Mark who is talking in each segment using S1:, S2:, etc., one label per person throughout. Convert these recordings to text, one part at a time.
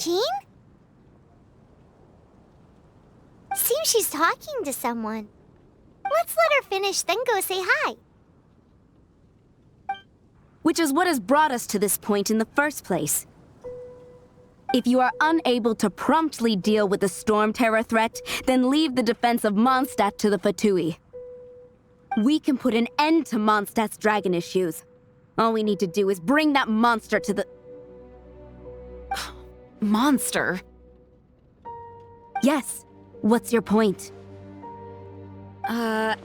S1: Jean? Seems she's talking to someone. Let's let her finish, then go say hi.
S2: Which is what has brought us to this point in the first place. If you are unable to promptly deal with the storm terror threat, then leave the defense of Mondstradt to the Fatui. We can put an end to Mondstadt's dragon issues. All we need to do is bring that monster to the...
S3: Monster?
S2: Yes. What's your point?
S3: I'd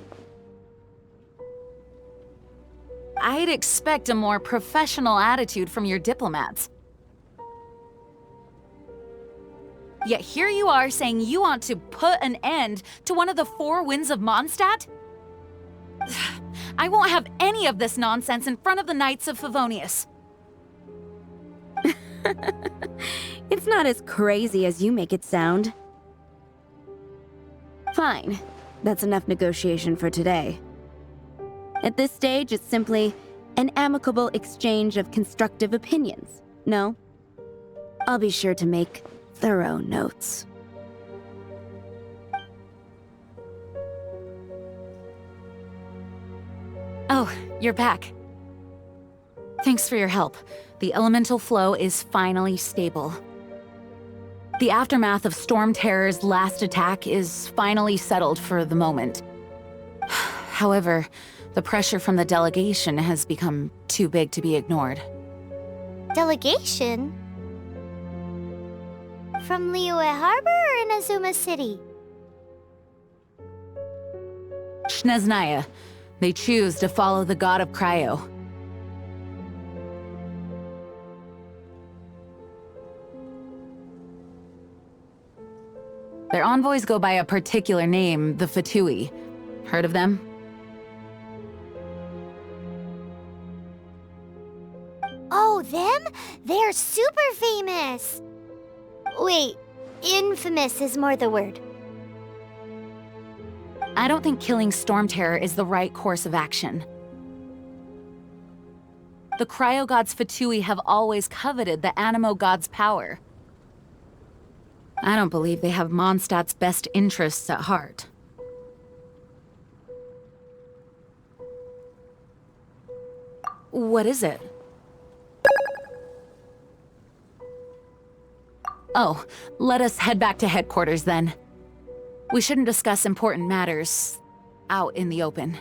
S3: expect a more professional attitude from your diplomats. Yet here you are saying you want to put an end to one of the four winds of Mondstadt? I won't have any of this nonsense in front of the Knights of Favonius.
S2: It's not as crazy as you make it sound. Fine. That's enough negotiation for today. At this stage, it's simply an amicable exchange of constructive opinions. No? I'll be sure to make thorough notes.
S3: Oh, you're back. Thanks for your help. The elemental flow is finally stable. The aftermath of Storm Terror's last attack is finally settled for the moment. However, the pressure from the delegation has become too big to be ignored.
S1: Delegation? From Liyue Harbor or Inazuma City?
S3: Snezhnaya. They choose to follow the god of Cryo. Their envoys go by a particular name, the Fatui. Heard of them?
S1: Oh, them? They're super famous! Wait, infamous is more the word.
S3: I don't think killing Storm Terror is the right course of action. The Cryo God's Fatui have always coveted the Animo God's power. I don't believe they have Mondstadt's best interests at heart. What is it? Oh, let us head back to headquarters then. We shouldn't discuss important matters out in the open.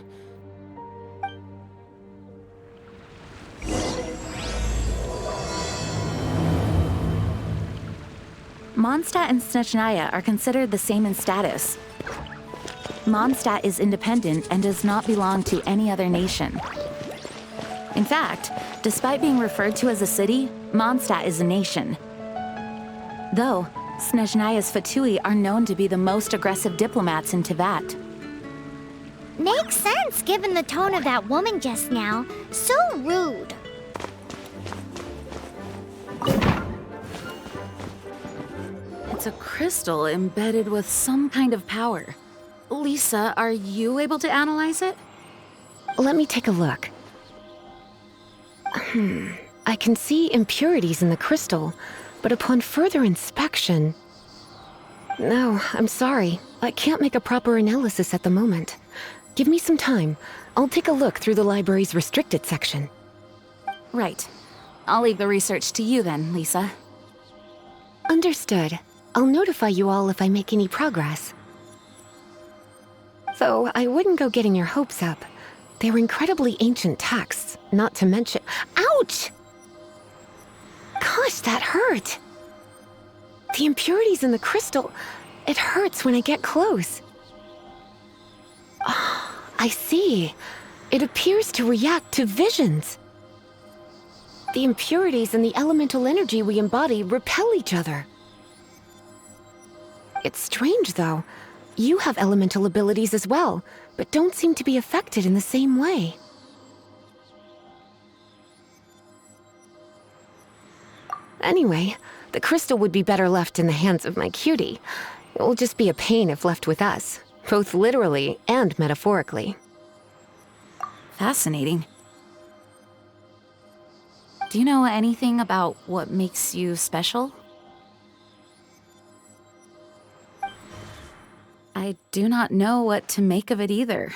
S3: Mondstradt and Snezhnaya are considered the same in status. Mondstradt is independent and does not belong to any other nation. In fact, despite being referred to as a city, Mondstradt is a nation. Though, Snezhnaya's Fatui are known to be the most aggressive diplomats in Teyvat.
S1: Makes sense given the tone of that woman just now. So rude.
S3: It's a crystal embedded with some kind of power. Lisa, are you able to analyze it?
S4: Let me take a look. I can see impurities in the crystal, but upon further inspection... No, I'm sorry. I can't make a proper analysis at the moment. Give me some time. I'll take a look through the library's restricted section.
S3: Right. I'll leave the research to you then, Lisa.
S4: Understood. I'll notify you all if I make any progress. Though I wouldn't go getting your hopes up. They're incredibly ancient texts, not to mention... Ouch! Gosh, that hurt! The impurities in the crystal... It hurts when I get close. Oh, I see. It appears to react to visions. The impurities and the elemental energy we embody repel each other. It's strange, though. You have elemental abilities as well, but don't seem to be affected in the same way. Anyway, the crystal would be better left in the hands of my cutie. It will just be a pain if left with us, both literally and metaphorically.
S3: Fascinating. Do you know anything about what makes you special? do not know what to make of it either.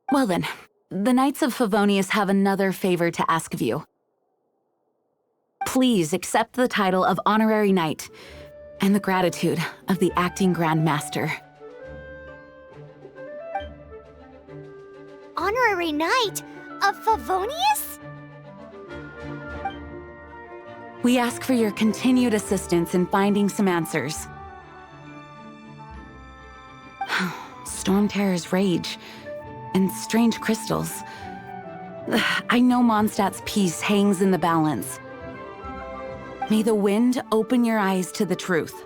S3: Well then, the Knights of Favonius have another favor to ask of you. Please accept the title of Honorary Knight and the gratitude of the Acting Grand Master.
S1: Honorary Knight of Favonius?
S3: We ask for your continued assistance in finding some answers. Storm Terror's rage and strange crystals. I know Mondstadt's peace hangs in the balance. May the wind open your eyes to the truth.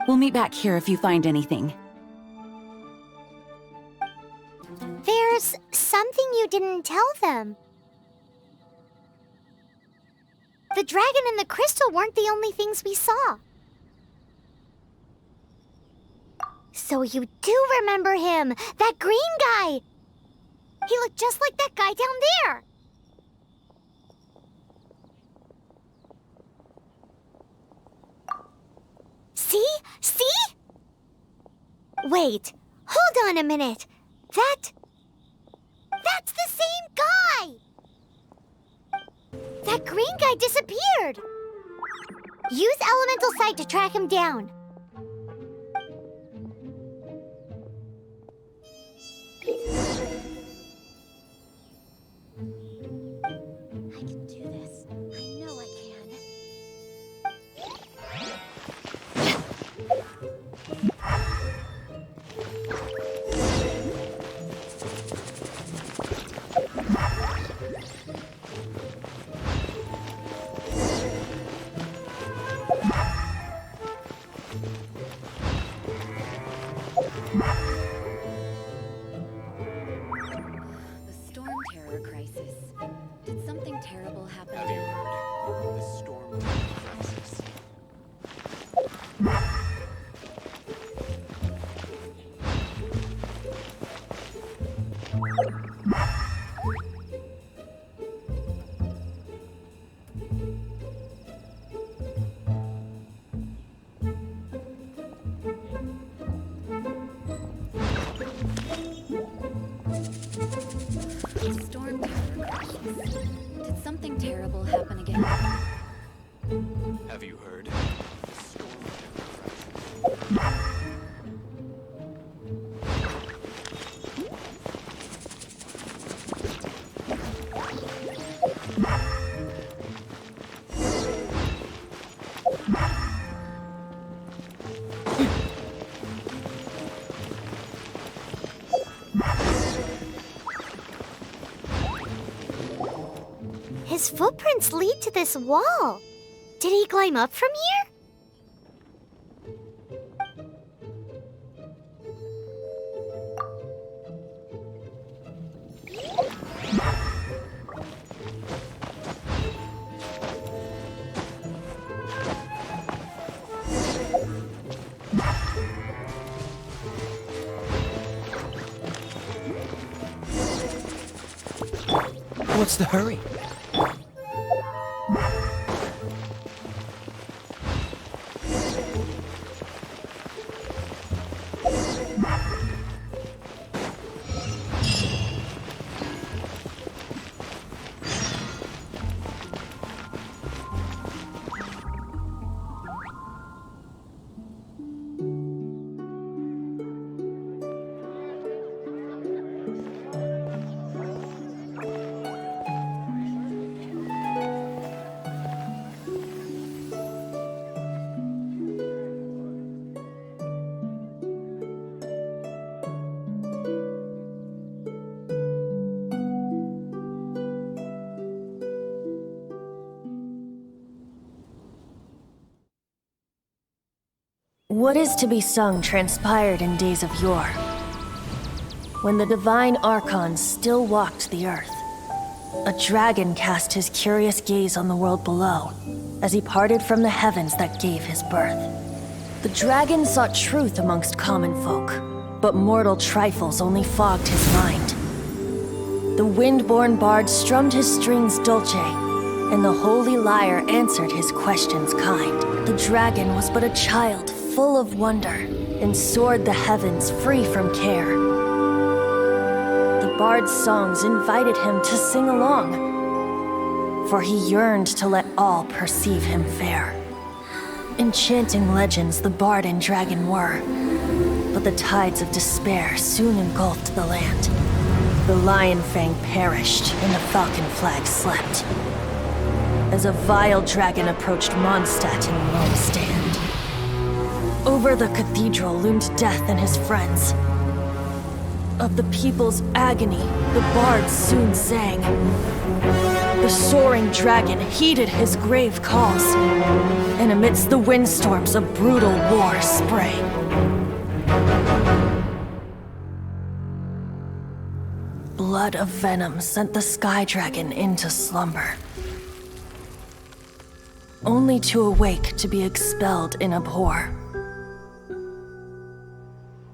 S3: We'll meet back here if you find anything.
S1: There's something you didn't tell them. The dragon and the crystal weren't the only things we saw. So you do remember him, that green guy! He looked just like that guy down there! See? See? Wait, hold on a minute. That's the same guy! That green guy disappeared! Use elemental sight to track him down. I can do this. I know I can.
S3: The Storm Terror crisis. Did something terrible happen?
S5: Have you heard? The storm crisis.
S3: The Storm Terror crisis. Did something terrible happen again?
S5: Have you heard? The storm crisis.
S1: His footprints lead to this wall. Did he climb up from here?
S5: What's the hurry?
S6: What is to be sung transpired in days of yore, when the divine archons still walked the earth. A dragon cast his curious gaze on the world below, as he parted from the heavens that gave his birth. The dragon sought truth amongst common folk, but mortal trifles only fogged his mind. The wind-born bard strummed his strings dulce, and the Holy Lyre answered his questions kind. The dragon was but a child full of wonder and soared the heavens free from care. The bard's songs invited him to sing along, for he yearned to let all perceive him fair. Enchanting legends the bard and dragon were, but the tides of despair soon engulfed the land. The lion fang perished and the falcon flag slept, as a vile dragon approached Mondstradt in lone stand. Over the cathedral loomed death and his friends. Of the people's agony, the bard soon sang. The soaring dragon heeded his grave calls, and amidst the windstorms a brutal war sprang. Blood of venom sent the sky dragon into slumber, only to awake to be expelled in abhor.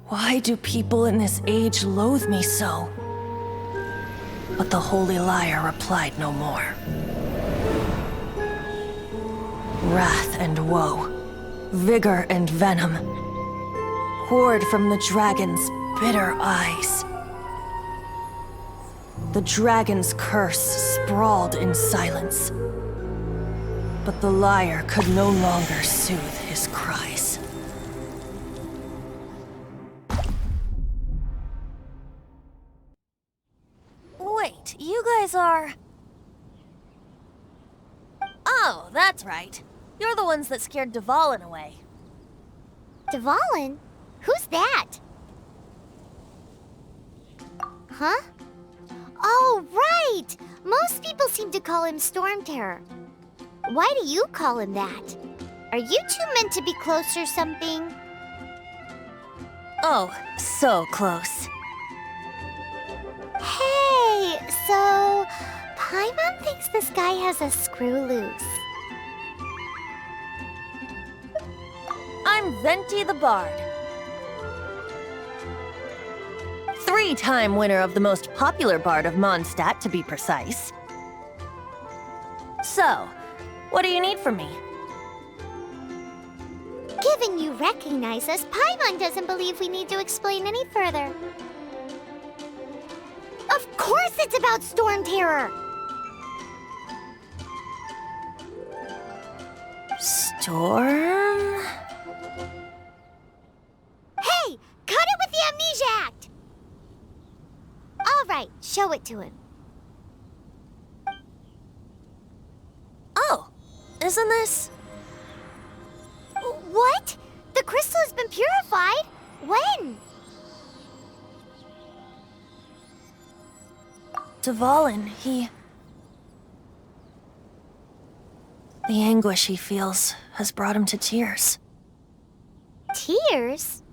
S6: Why do people in this age loathe me so? But the Holy Lyre replied no more. Wrath and woe, vigor and venom, poured from the dragon's bitter eyes. The dragon's curse sprawled in silence, but the lyre could no longer soothe his cries. Wait, you guys are... Oh, that's right. You're the ones that scared Dvalin away.
S1: Dvalin? Who's that? Huh? Oh, right! Most people seem to call him Storm Terror. Why do you call him that? Are you two meant to be close or something?
S6: Oh, so close.
S1: Hey, so Paimon thinks this guy has a screw loose.
S6: I'm Venti the Bard. 3-time winner of the most popular bard of Mondstradt, to be precise. So, what do you need from me?
S1: Given you recognize us, Paimon doesn't believe we need to explain any further. Of course it's about Storm Terror!
S6: Storm?
S1: Hey! Cut it with the Amnesia Act! Alright, show it to him.
S6: Oh, isn't this...
S1: What? The crystal has been purified? When?
S6: Dvalin, he... The anguish he feels has brought him to tears.
S1: Tears?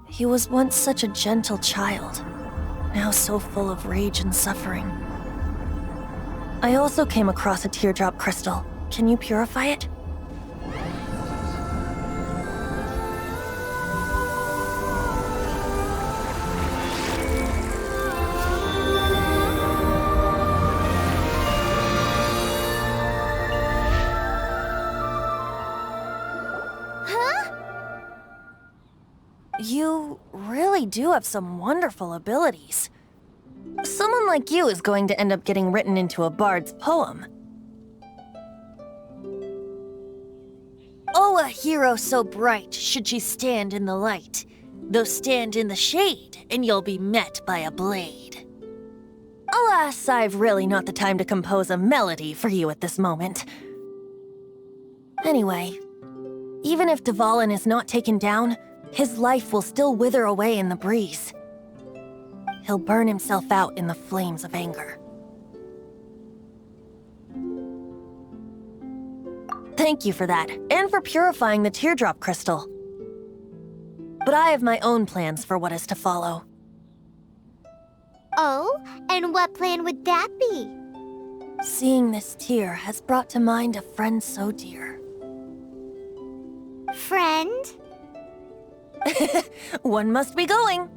S6: He was once such a gentle child, now so full of rage and suffering. I also came across a teardrop crystal. Can you purify it? You really do have some wonderful abilities. Someone like you is going to end up getting written into a bard's poem. Oh, a hero so bright should she stand in the light, though stand in the shade, and you'll be met by a blade. Alas, I've really not the time to compose a melody for you at this moment. Anyway, even if Dvalin is not taken down, his life will still wither away in the breeze. He'll burn himself out in the flames of anger. Thank you for that, and for purifying the teardrop crystal. But I have my own plans for what is to follow.
S1: Oh, and what plan would that be?
S6: Seeing this tear has brought to mind a friend so dear.
S1: Friend?
S6: One must be going.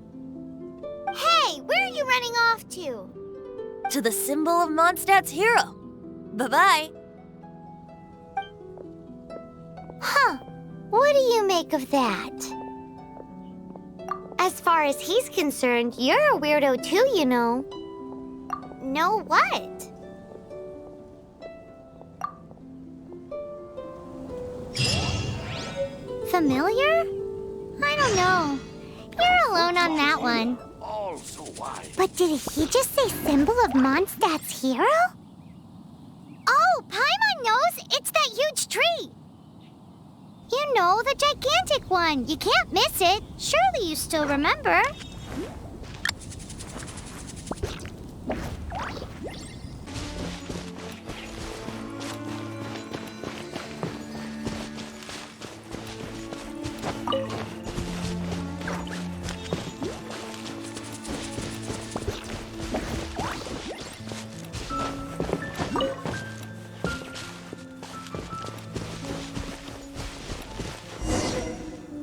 S1: Hey, where are you running off to?
S6: To the symbol of Mondstadt's hero. Bye-bye.
S1: Huh. What do you make of that? As far as he's concerned, you're a weirdo too, you know. Know what? Familiar? I don't know. You're alone on that one. But did he just say symbol of Mondstadt's hero? Oh, Paimon knows! It's that huge tree! You know, the gigantic one. You can't miss it. Surely you still remember.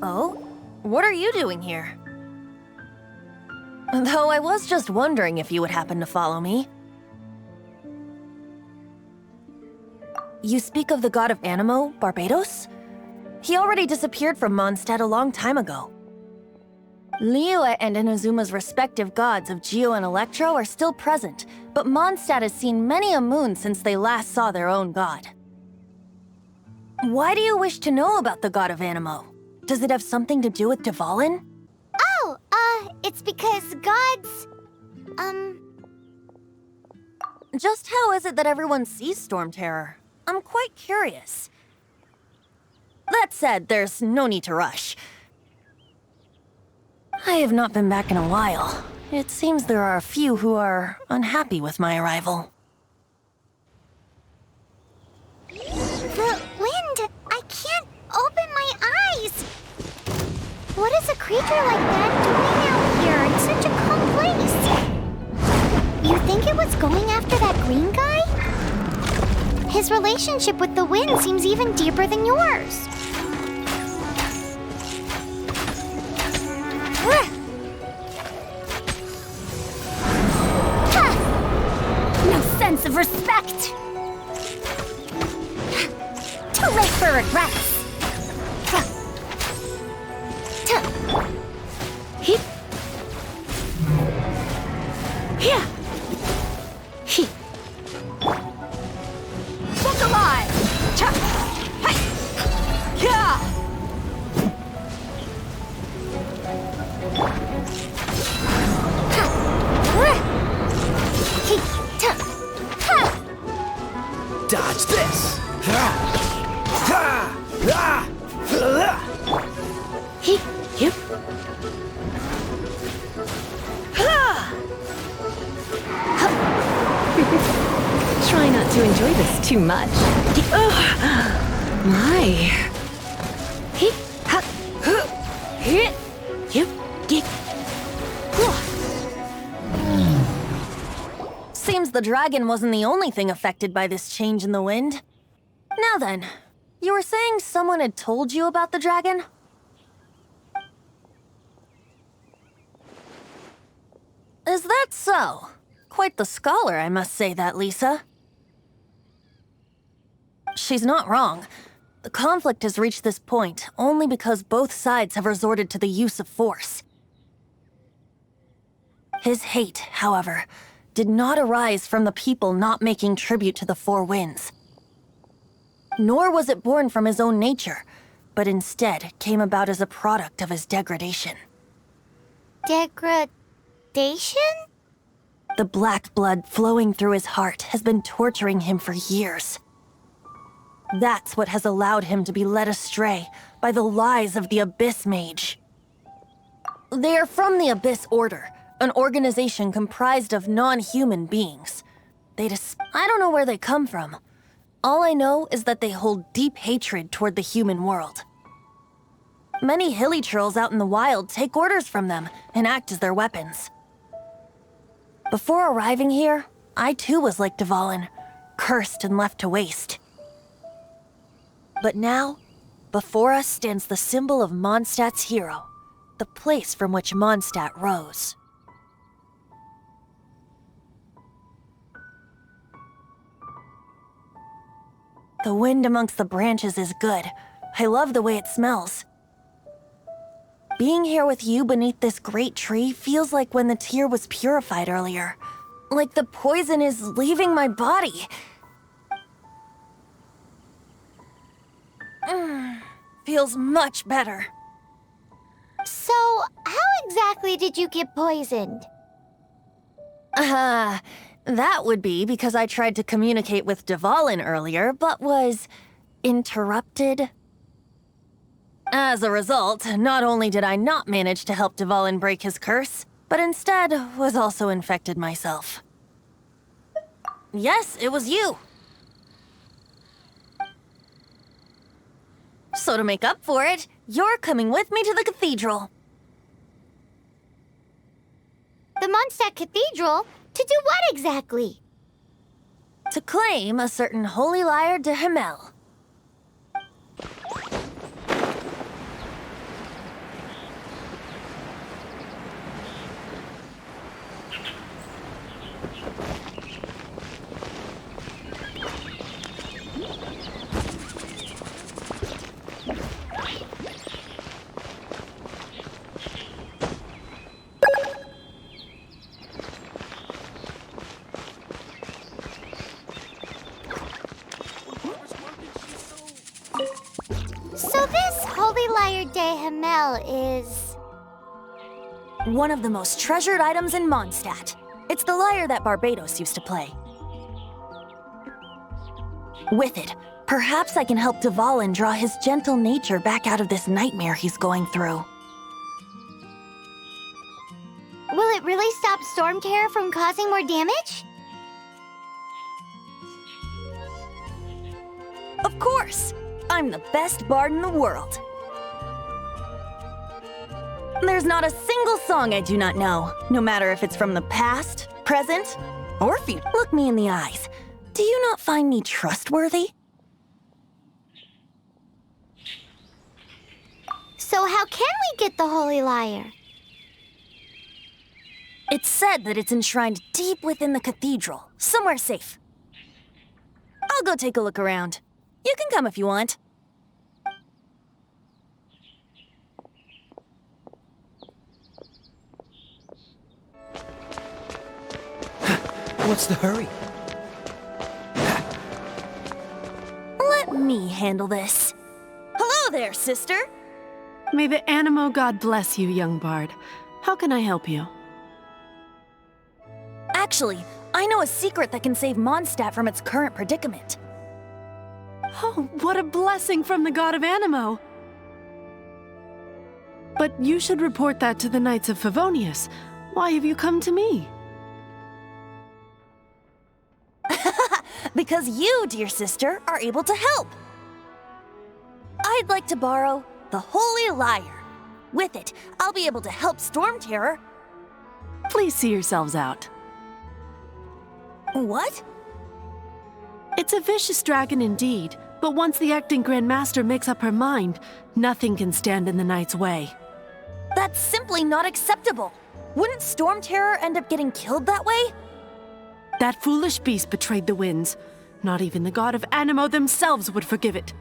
S6: Oh? What are you doing here? Though I was just wondering if you would happen to follow me. You speak of the god of Animo, Barbados? He already disappeared from Mondstadt a long time ago. Liyue and Inazuma's respective gods of Geo and Electro are still present, but Mondstadt has seen many a moon since they last saw their own god. Why do you wish to know about the god of Animo? Does it have something to do with Dvalin?
S1: Oh, it's because gods...
S6: Just how is it that everyone sees Storm Terror? I'm quite curious. That said, there's no need to rush. I have not been back in a while. It seems there are a few who are unhappy with my arrival.
S1: The wind! I can't open my eyes! What is a creature like that doing out here in such a calm place? You think it was going after that green guy? His relationship with the wind seems even deeper than yours.
S2: No sense of respect! Too late for regrets! Look alive!
S5: Dodge this!
S4: Try not to enjoy this too much. My.
S6: Seems the dragon wasn't the only thing affected by this change in the wind. Now then, you were saying someone had told you about the dragon? Is that so? Quite the scholar, I must say that, Lisa. She's not wrong. The conflict has reached this point only because both sides have resorted to the use of force. His hate, however, did not arise from the people not making tribute to the Four Winds. Nor was it born from his own nature, but instead came about as a product of his degradation.
S1: Degradation?
S6: The black blood flowing through his heart has been torturing him for years. That's what has allowed him to be led astray by the lies of the Abyss Mage. They are from the Abyss Order, an organization comprised of non-human beings. I don't know where they come from. All I know is that they hold deep hatred toward the human world. Many hilly trolls out in the wild take orders from them and act as their weapons. Before arriving here, I too was like Dvalin, cursed and left to waste. But now, before us stands the symbol of Mondstadt's hero, the place from which Mondstadt rose. The wind amongst the branches is good, I love the way it smells. Being here with you beneath this great tree feels like when the tear was purified earlier. Like the poison is leaving my body. Feels much better.
S1: So, how exactly did you get poisoned?
S6: That would be because I tried to communicate with Dvalin earlier, but was interrupted. As a result, not only did I not manage to help Dvalin break his curse, but instead was also infected myself. Yes, it was you. So to make up for it, you're coming with me to the cathedral.
S1: The Mondstradt Cathedral? To do what exactly?
S6: To claim a certain Holy Lyre de Himmel.
S1: So this Holy Lyre de Himmel is...
S6: one of the most treasured items in Mondstradt. It's the lyre that Barbados used to play. With it, perhaps I can help Dvalin draw his gentle nature back out of this nightmare he's going through.
S1: Will it really stop Storm Terror from causing more damage?
S6: Of course! I'm the best bard in the world. There's not a single song I do not know, no matter if it's from the past, present, or future. Look me in the eyes. Do you not find me trustworthy?
S1: So how can we get the Holy Lyre?
S6: It's said that it's enshrined deep within the cathedral, somewhere safe. I'll go take a look around. You can come if you want.
S5: What's the hurry?
S6: Let me handle this. Hello there, sister!
S7: May the Animo God bless you, young bard. How can I help you?
S6: Actually, I know a secret that can save Mondstradt from its current predicament.
S7: Oh, what a blessing from the god of Animo! But you should report that to the Knights of Favonius. Why have you come to me?
S6: Because you, dear sister, are able to help. I'd like to borrow the Holy Lyre. With it, I'll be able to help Storm Terror.
S7: Please see yourselves out.
S6: What?
S7: It's a vicious dragon indeed, but once the acting Grand Master makes up her mind, nothing can stand in the Knight's way.
S6: That's simply not acceptable. Wouldn't Storm Terror end up getting killed that way?
S7: That foolish beast betrayed the winds. Not even the god of Animo themselves would forgive it.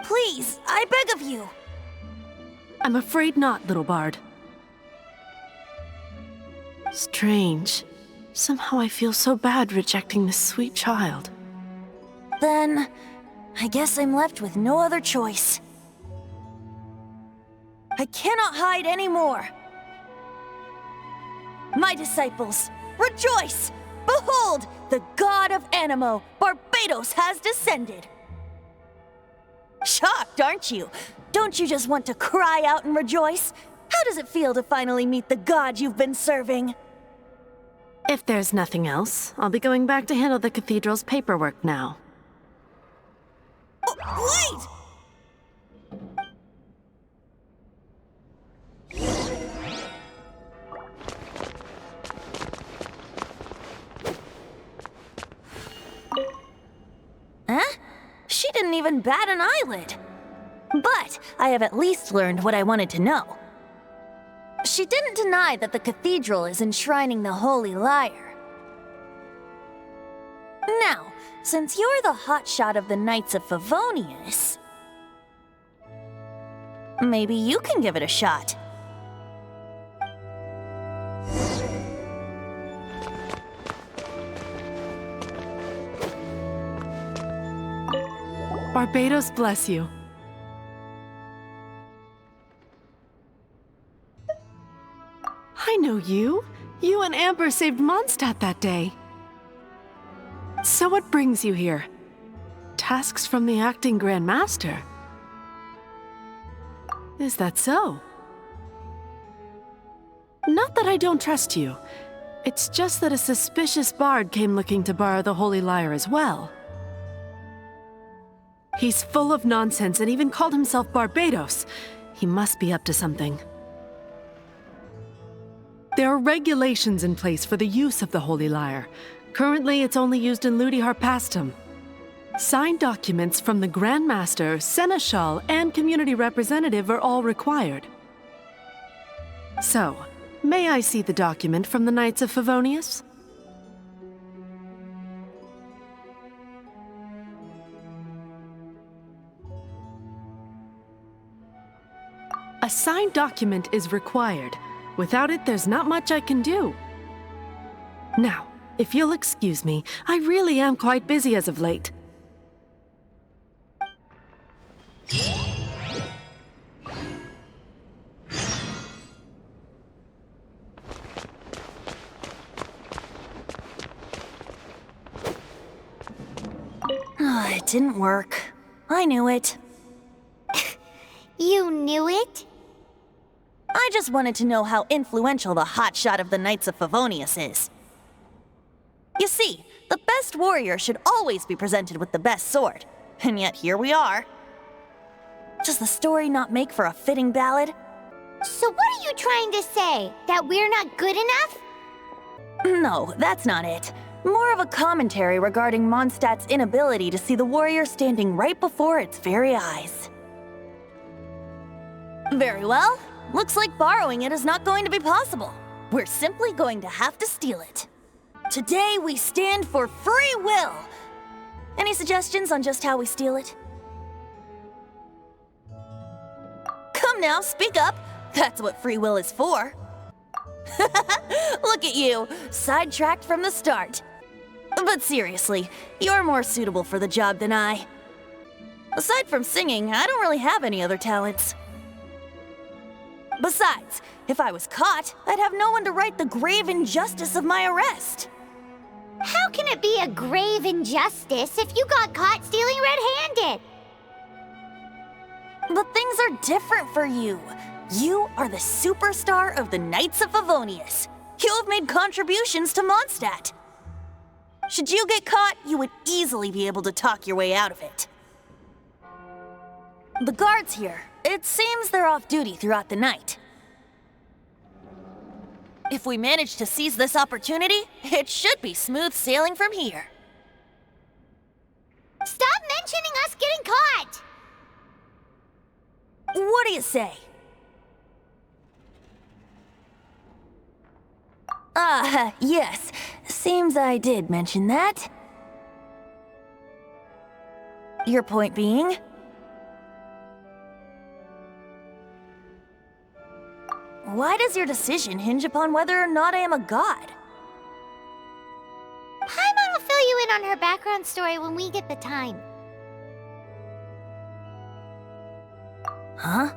S6: Please, I beg of you.
S7: I'm afraid not, little bard. Strange. Somehow I feel so bad rejecting this sweet child.
S6: Then, I guess I'm left with no other choice. I cannot hide anymore. My disciples, rejoice! Behold, the god of Animo, Barbados, has descended. Shocked, aren't you? Don't you just want to cry out and rejoice? How does it feel to finally meet the god you've been serving?
S7: If there's nothing else, I'll be going back to handle the cathedral's paperwork now.
S6: Wait! Huh? She didn't even bat an eyelid. But I have at least learned what I wanted to know. She didn't deny that the cathedral is enshrining the Holy Lyre. Now, since you're the hotshot of the Knights of Favonius, maybe you can give it a shot.
S7: Barbados bless you. I know you. You and Amber saved Mondstradt that day. So what brings you here? Tasks from the acting Grand Master? Is that so? Not that I don't trust you. It's just that a suspicious bard came looking to borrow the Holy Lyre as well. He's full of nonsense and even called himself Barbados. He must be up to something. There are regulations in place for the use of the Holy Lyre. Currently, it's only used in Ludi Harpastum. Signed documents from the Grand Master, Seneschal, and community representative are all required. So, may I see the document from the Knights of Favonius? A signed document is required. Without it, there's not much I can do. Now, if you'll excuse me, I really am quite busy as of late.
S6: It didn't work. I knew it.
S1: You knew it?
S6: I just wanted to know how influential the hotshot of the Knights of Favonius is. You see, the best warrior should always be presented with the best sword. And yet here we are. Does the story not make for a fitting ballad?
S1: So what are you trying to say? That we're not good enough?
S6: No, that's not it. More of a commentary regarding Mondstadt's inability to see the warrior standing right before its very eyes. Very well. Looks like borrowing it is not going to be possible. We're simply going to have to steal it. Today we stand for free will. Any suggestions on just how we steal it? Come now, speak up. That's what free will is for. Look at you, sidetracked from the start. But seriously, you're more suitable for the job than I. Aside from singing, I don't really have any other talents. Besides, if I was caught, I'd have no one to right the grave injustice of my arrest.
S1: How can it be a grave injustice if you got caught stealing red-handed?
S6: But things are different for you. You are the superstar of the Knights of Favonius. You have made contributions to Mondstradt. Should you get caught, you would easily be able to talk your way out of it. The guards here, it seems they're off duty throughout the night. If we manage to seize this opportunity, it should be smooth sailing from here.
S1: Stop mentioning us getting caught!
S6: What do you say? Yes. Seems I did mention that. Your point being? Why does your decision hinge upon whether or not I am a god?
S1: Paimon will fill you in on her background story when we get the time.
S6: Huh?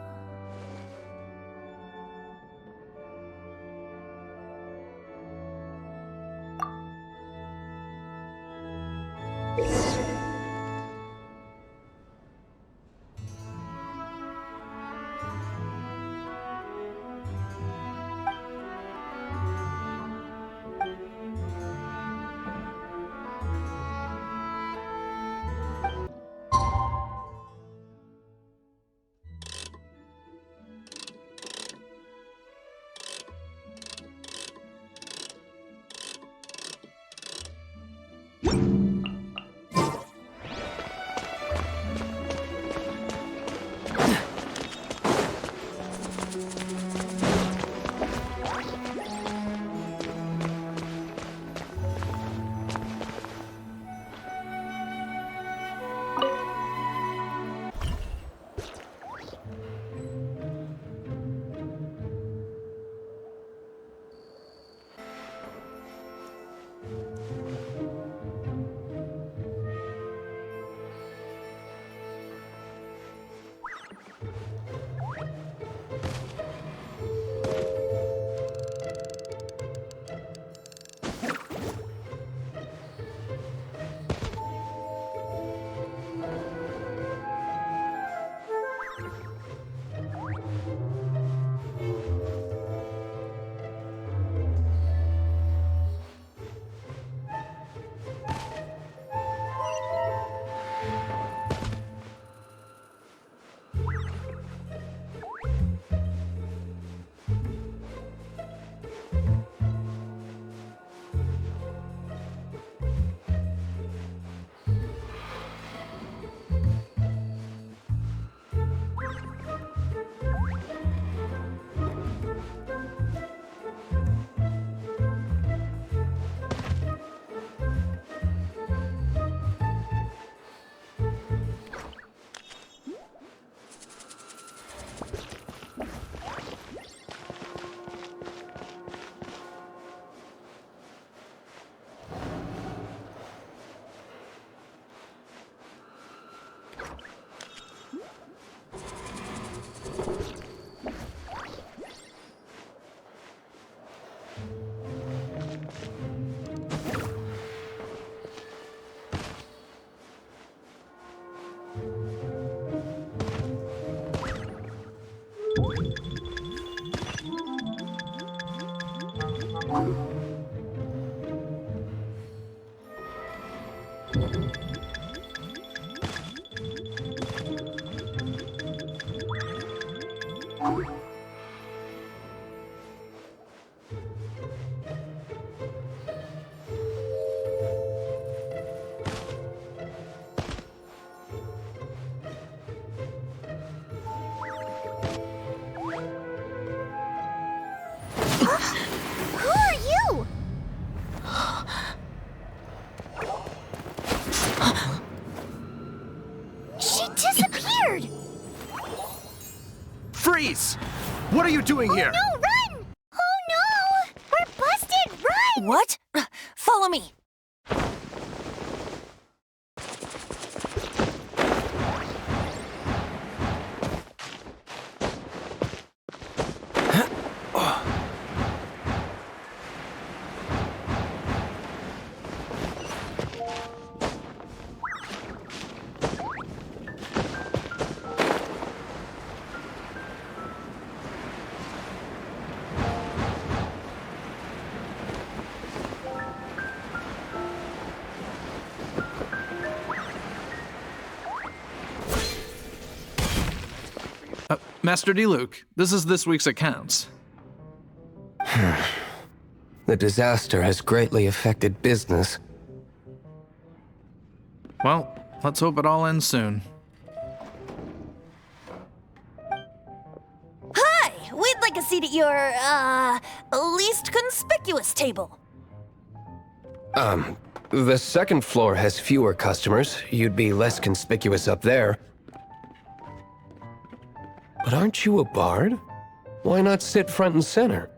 S1: Who are you? She disappeared!
S8: Freeze! What are you doing here?
S1: No, run! Oh no! We're busted! Run!
S6: What? Follow me.
S8: Master Diluc, this is this week's accounts.
S5: The disaster has greatly affected business.
S8: Well, let's hope it all ends soon.
S6: Hi! We'd like a seat at your, least conspicuous table.
S5: The second floor has fewer customers. You'd be less conspicuous up there. But aren't you a bard? Why not sit front and center?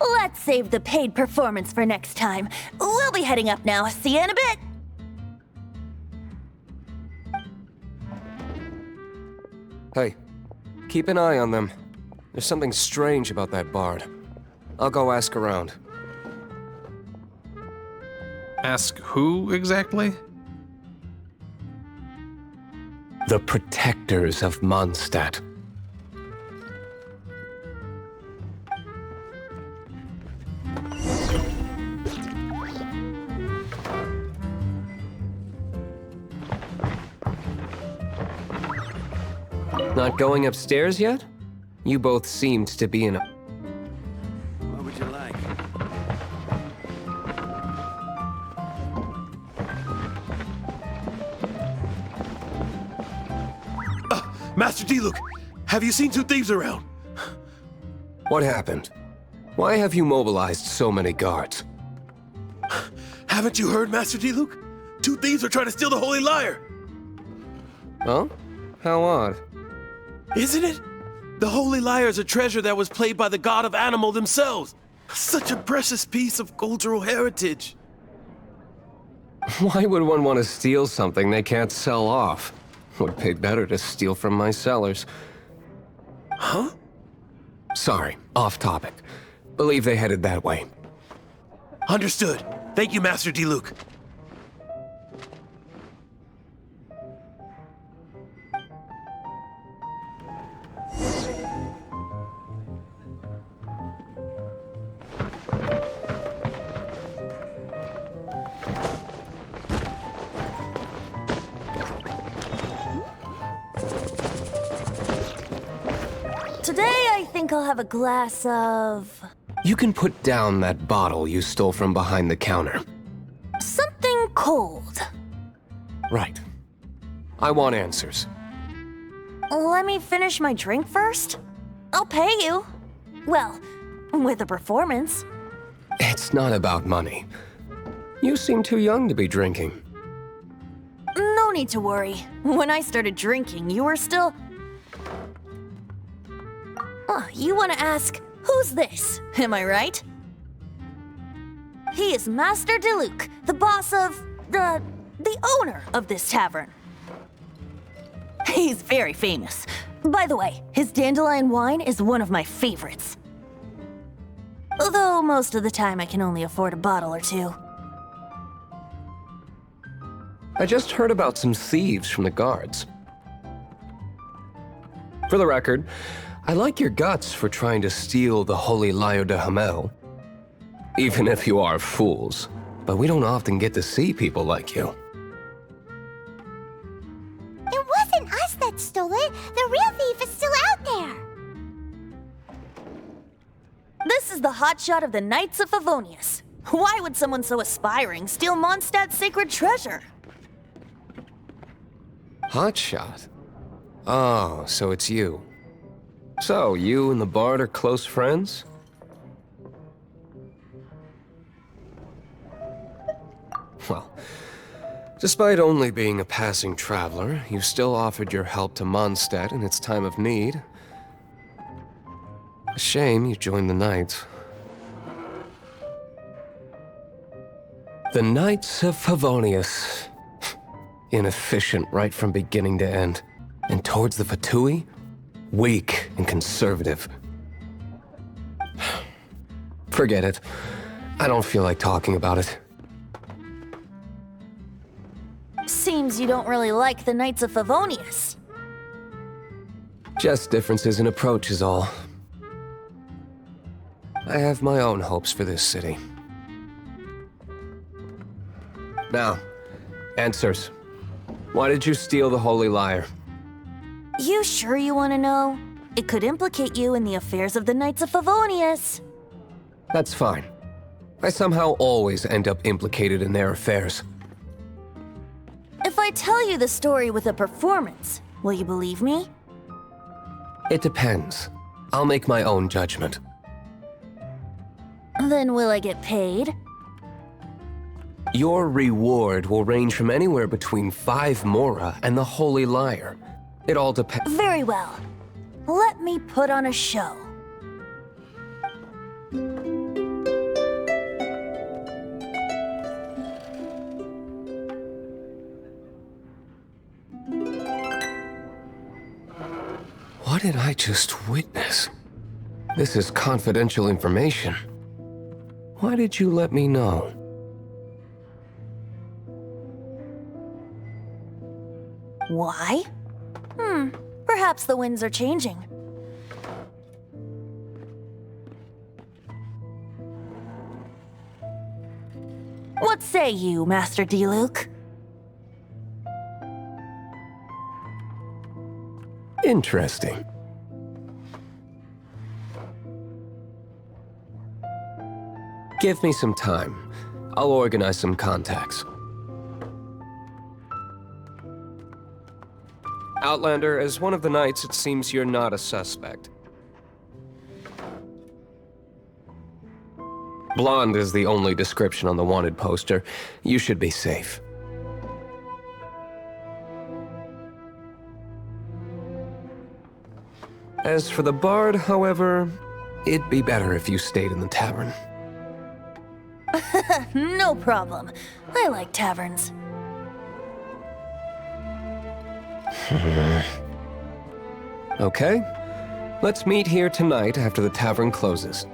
S6: Let's save the paid performance for next time. We'll be heading up now. See you in a bit.
S5: Hey, keep an eye on them. There's something strange about that bard. I'll go ask around.
S8: Ask who exactly?
S5: The protectors of Mondstradt. Not going upstairs yet? You both seemed to be in a...
S9: What would you like?
S10: Master Diluc, have you seen two thieves around?
S5: What happened? Why have you mobilized so many guards?
S10: Haven't you heard, Master Diluc? Two thieves are trying to steal the Holy Lyre!
S5: Huh? How odd.
S10: Isn't it? The Holy Lyre is a treasure that was played by the god of animal themselves. Such a precious piece of cultural heritage.
S5: Why would one want to steal something they can't sell off? Would pay better to steal from my sellers.
S10: Huh?
S5: Sorry, off topic. Believe they headed that way.
S10: Understood. Thank you, Master Diluc.
S6: Today, I think I'll have a glass of...
S5: You can put down that bottle you stole from behind the counter.
S6: something cold.
S5: Right. I want answers.
S6: Let me finish my drink first. I'll pay you. Well, with a performance.
S5: It's not about money. You seem too young to be drinking.
S6: No need to worry. When I started drinking, you were still... Oh, you want to ask, who's this? Am I right? He is Master Diluc, the boss of... the owner of this tavern. He's very famous. By the way, his dandelion wine is one of my favorites. Although most of the time I can only afford a bottle or two.
S5: I just heard about some thieves from the guards. For the record, I like your guts for trying to steal the Holy Lyre de Hamel. Even if you are fools, but we don't often get to see people like you.
S1: It wasn't us that stole it. The real thief is still out there.
S11: This is the hotshot of the Knights of Favonius. Why would someone so aspiring steal Mondstradt's sacred treasure?
S5: Hotshot? Oh, so it's you. So, you and the Bard are close friends? Well, despite only being a passing traveler, you still offered your help to Mondstradt in its time of need. A shame you joined the Knights. The Knights of Favonius. Inefficient right from beginning to end. And towards the Fatui, weak and conservative. Forget it. I don't feel like talking about it.
S11: Seems you don't really like the Knights of Favonius.
S5: Just differences in approach is all. I have my own hopes for this city. Now, answers. Why did you steal the Holy Lyre?
S11: You sure you want to know? It could implicate you in the affairs of the Knights of Favonius.
S5: That's fine. I somehow always end up implicated in their affairs.
S11: If I tell you the story with a performance, will you believe me?
S5: It depends. I'll make my own judgment.
S11: Then will I get paid?
S5: Your reward will range from anywhere between 5 mora and the Holy Lyre. It all depends.
S11: Very well. Let me put on a show.
S5: What did I just witness? This is confidential information. Why did you let me know?
S11: Why? Perhaps the winds are changing. What say you, Master Diluc?
S5: Interesting. Give me some time. I'll organize some contacts. Outlander, as one of the Knights, it seems you're not a suspect. Blonde is the only description on the wanted poster. You should be safe. As for the Bard, however, it'd be better if you stayed in the tavern.
S11: No problem. I like taverns.
S5: Okay. Let's meet here tonight after the tavern closes.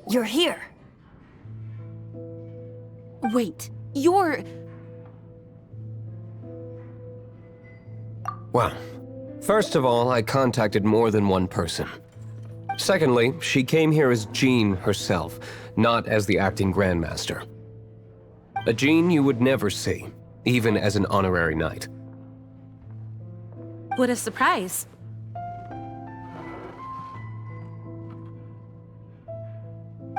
S11: You're here.
S2: Wait, you're...
S5: Well, first of all, I contacted more than one person. Secondly, she came here as Jean herself, not as the acting Grandmaster. A Jean you would never see, even as an honorary knight.
S3: What a surprise.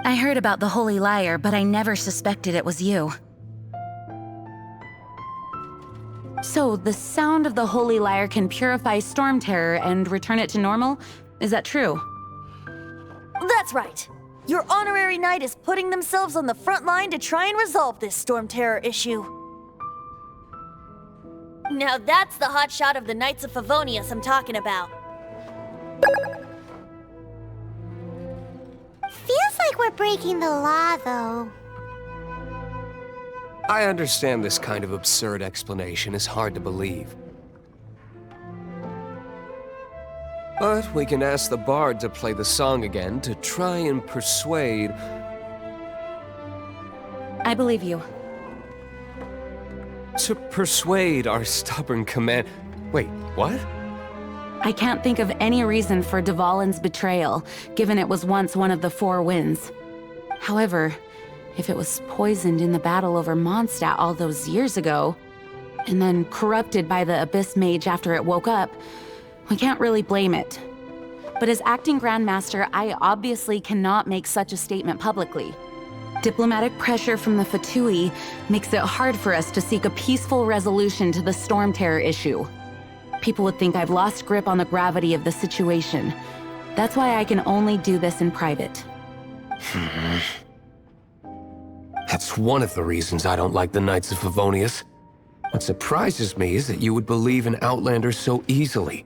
S3: I heard about the Holy Lyre, but I never suspected it was you. So, the sound of the Holy Lyre can purify Storm Terror and return it to normal? Is that true?
S11: That's right. Your honorary knight is putting themselves on the front line to try and resolve this Storm Terror issue. Now that's the hotshot of the Knights of Favonius I'm talking about.
S1: think we're breaking the law, though.
S5: I understand this kind of absurd explanation is hard to believe. But we can ask the bard to play the song again to try and persuade...
S3: I believe you.
S5: To persuade our stubborn command... Wait, what?
S3: I can't think of any reason for Dvalin's betrayal, given it was once one of the Four Winds. However, if it was poisoned in the battle over Mondstradt all those years ago, and then corrupted by the Abyss Mage after it woke up, we can't really blame it. But as acting Grandmaster, I obviously cannot make such a statement publicly. Diplomatic pressure from the Fatui makes it hard for us to seek a peaceful resolution to the Storm Terror issue. People would think I've lost grip on the gravity of the situation. That's why I can only do this in private.
S5: That's one of the reasons I don't like the Knights of Favonius. What surprises me is that you would believe an Outlander so easily.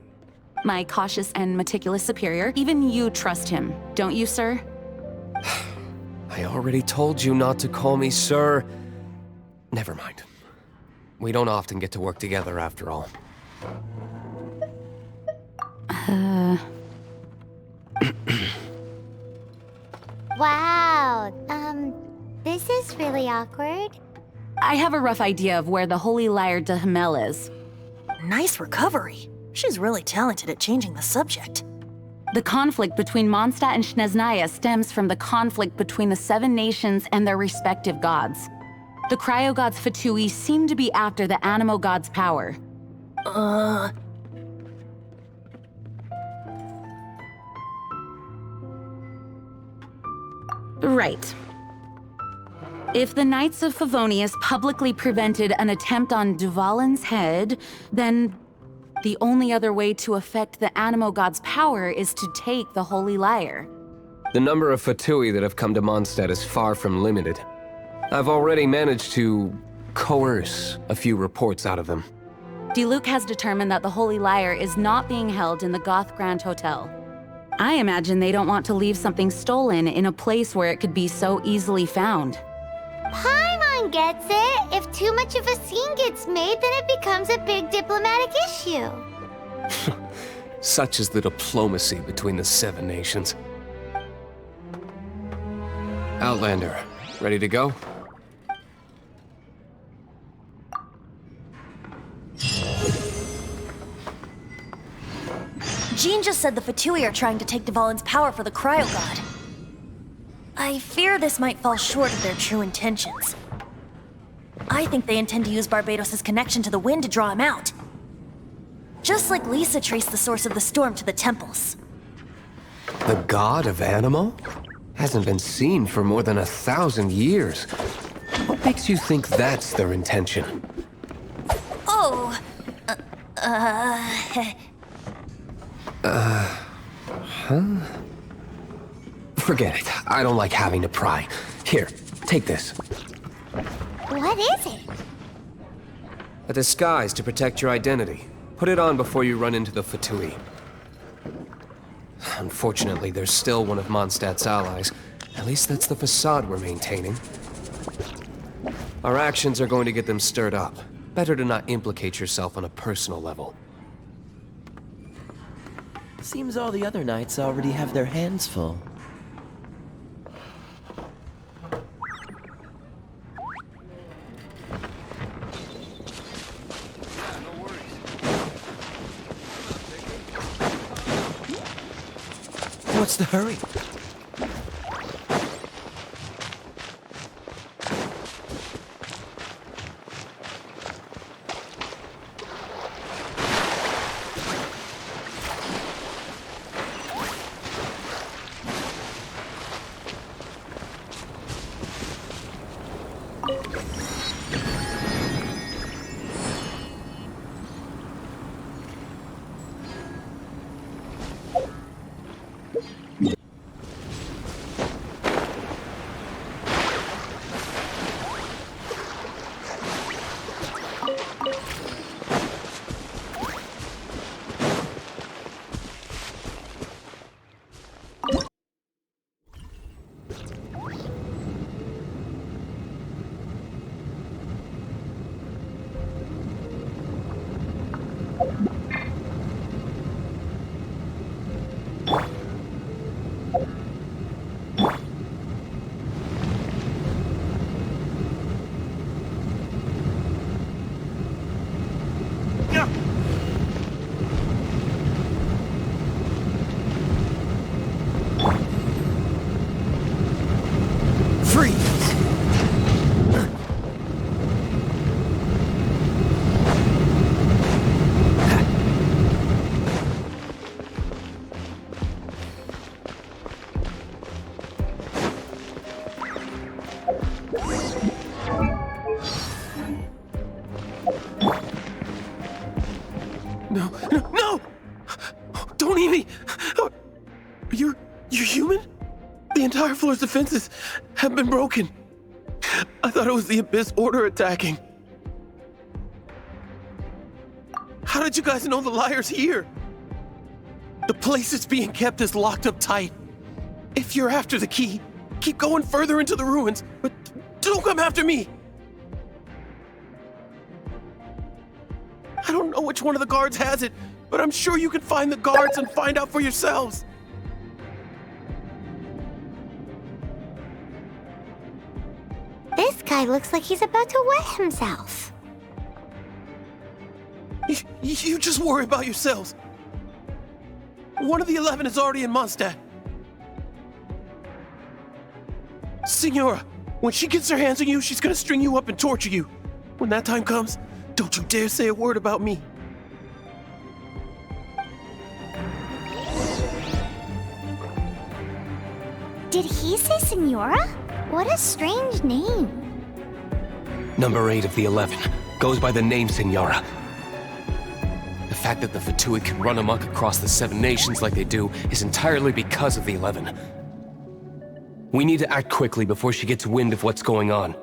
S3: My cautious and meticulous superior, even you trust him, don't you, sir?
S5: I already told you not to call me sir. Never mind. We don't often get to work together after all.
S1: Wow, this is really awkward.
S3: I have a rough idea of where the Holy Lyre de Himmel is.
S11: Nice recovery. She's really talented at changing the subject.
S3: The conflict between Mondstradt and Snezhnaya stems from the conflict between the Seven Nations and their respective gods. The cryo-gods Fatui seem to be after the Animo god's power. Right. If the Knights of Favonius publicly prevented an attempt on Dvalin's head, then the only other way to affect the Animo god's power is to take the Holy Lyre.
S5: The number of Fatui that have come to Mondstadt is far from limited. I've already managed to coerce a few reports out of them.
S3: Diluc has determined that the Holy Lyre is not being held in the Goth Grand Hotel. I imagine they don't want to leave something stolen in a place where it could be so easily found.
S1: Paimon gets it. If too much of a scene gets made, then it becomes a big diplomatic issue.
S5: Such is the diplomacy between the Seven Nations. Outlander, ready to go?
S11: Jean just said the Fatui are trying to take Dvalin's power for the Cryo God. I fear this might fall short of their true intentions. I think they intend to use Barbados' connection to the wind to draw him out. Just like Lisa traced the source of the storm to the temples.
S5: The god of Animo? Hasn't been seen for more than 1,000 years. What makes you think that's their intention?
S11: Oh,
S5: Forget it. I don't like having to pry. Here, take this.
S1: What is it?
S5: A disguise to protect your identity. Put it on before you run into the Fatui. Unfortunately, there's still one of Mondstadt's allies. At least that's the facade we're maintaining. Our actions are going to get them stirred up. Better to not implicate yourself on a personal level.
S12: Seems all the other knights already have their hands full. What's the hurry?
S10: No, no, no! Don't eat me! You're human? The entire floor's defenses have been broken. I thought it was the Abyss Order attacking. How did you guys know the Lyre's here? The place it's being kept is locked up tight. If you're after the key, keep going further into the ruins, but don't come after me! I don't know which one of the guards has it, but I'm sure you can find the guards and find out for yourselves.
S1: This guy looks like he's about to wet himself.
S10: You just worry about yourselves. One of the 11 is already in Mondstradt. Signora, when she gets her hands on you, she's gonna string you up and torture you. When that time comes, don't you dare say a word about me.
S1: Did he say Signora? What a strange name.
S5: Number 8 of the 11 goes by the name Signora. The fact that the Fatui can run amok across the 7 nations like they do is entirely because of the 11. We need to act quickly before she gets wind of what's going on.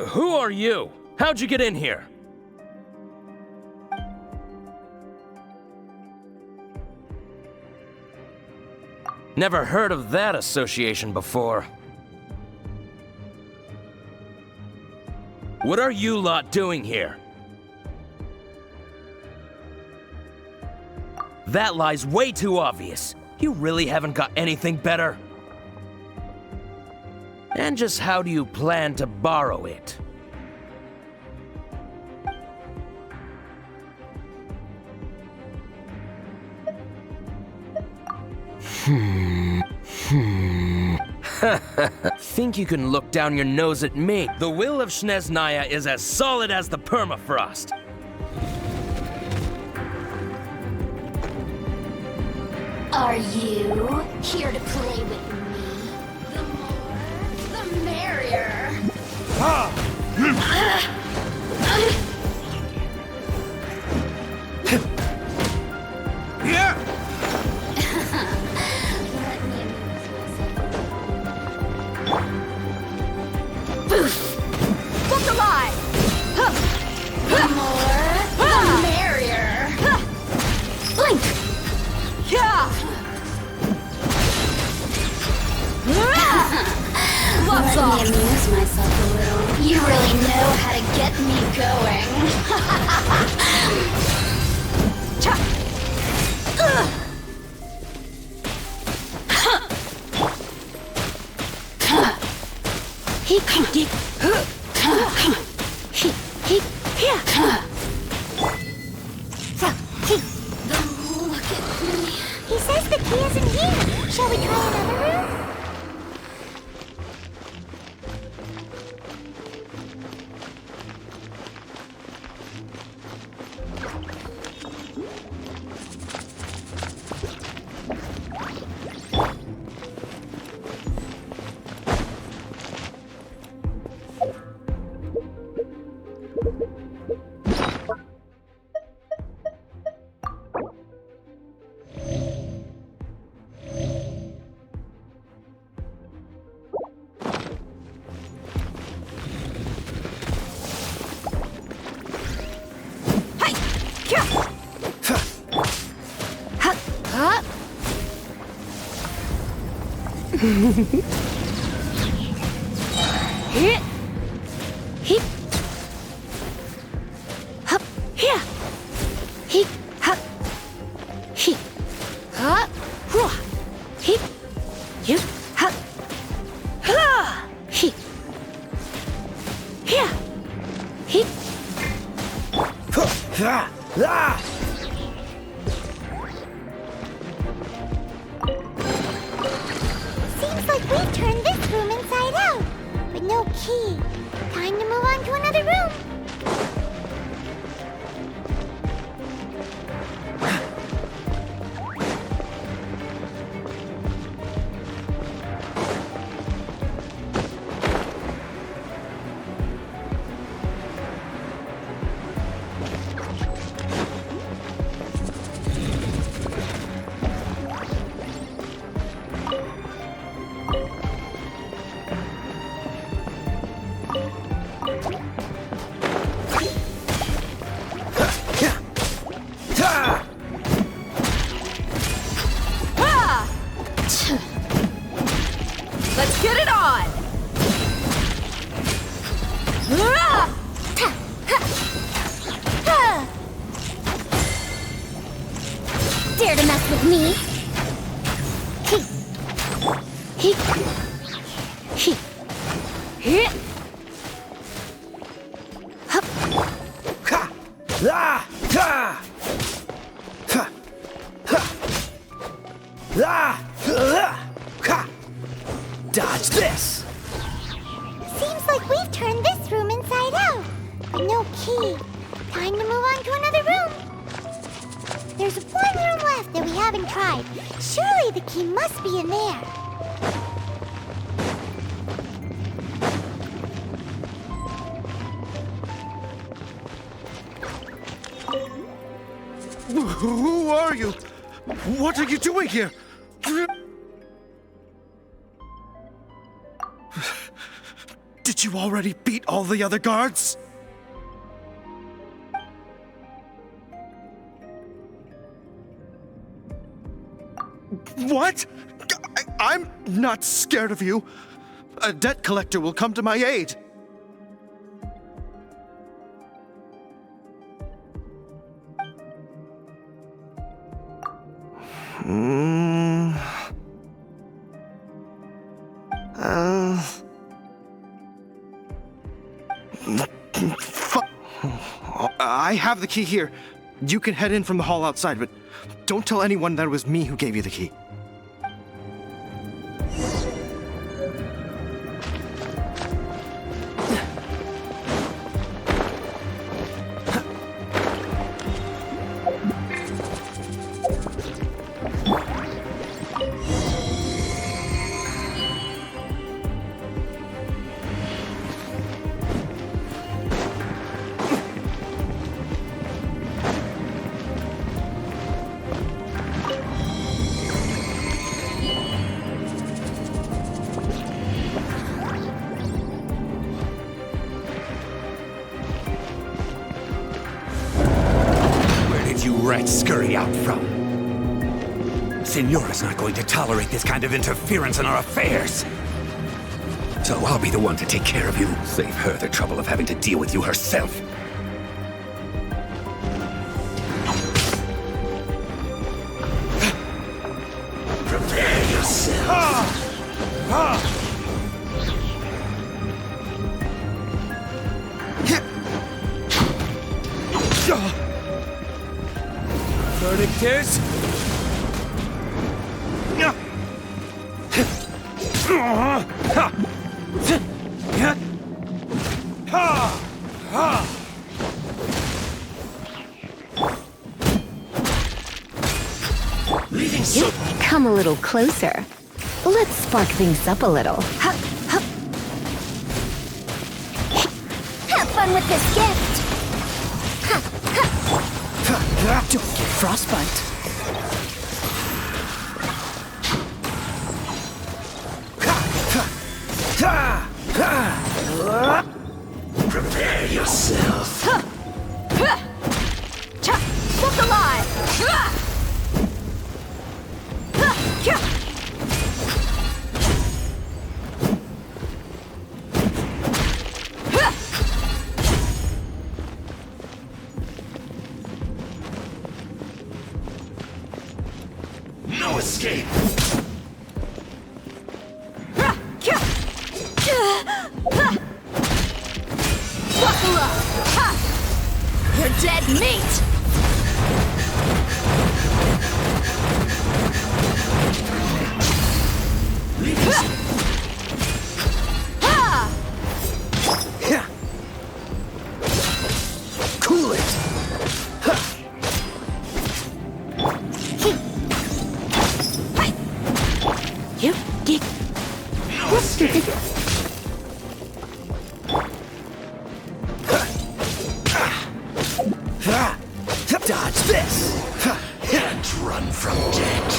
S13: Who are you? How'd you get in here? Never heard of that association before. What are you lot doing here? That lie's way too obvious. You really haven't got anything better? And just how do you plan to borrow it? Think you can look down your nose at me? The will of Snezhnaya is as solid as the permafrost.
S14: Are you here to play with me? The more, the merrier.
S10: Yeah!
S14: Look alive! The more, the merrier. Blink! Yeah! Let me amuse myself a little. You really know how to get me going.
S1: He can get.
S14: Look at me.
S1: He says the key isn't here. Shall we try another room? Seems like we've turned this room inside out, but no key. Time to move on to another room.
S2: Let's get it on!
S1: Dare to mess with me?
S12: Dodge this!
S1: Seems like we've turned this room inside out, but no key. Time to move on to another room. There's one room left that we haven't tried. Surely the key must be in there.
S9: Who are you? What are you doing here? Did you already beat all the other guards? What? I'm not scared of you. A debt collector will come to my aid. I have the key here. You can head in from the hall outside, but don't tell anyone that it was me who gave you the key.
S15: Scurry out from. Signora's not going to tolerate this kind of interference in our affairs. So I'll be the one to take care of you. Save her the trouble of having to deal with you herself. Prepare yourself.
S13: Verdictors?
S4: Come a little closer. Let's spark things up a little.
S1: Have fun with this gift.
S3: Don't get frostbite.
S15: Prepare yourself.
S2: Look alive!
S16: Dodge this! And run from death.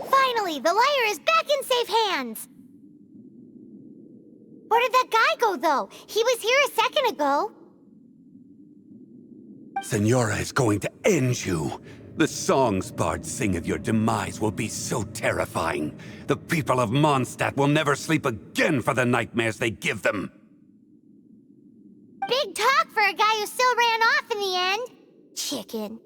S1: Finally, the lyre is back in safe hands! Where did that guy go, though? He was here a second ago.
S15: Senora is going to end you. The songs bards sing of your demise will be so terrifying. The people of Mondstradt will never sleep again for the nightmares they give them.
S1: Big talk for a guy who still ran off in the end. Chicken.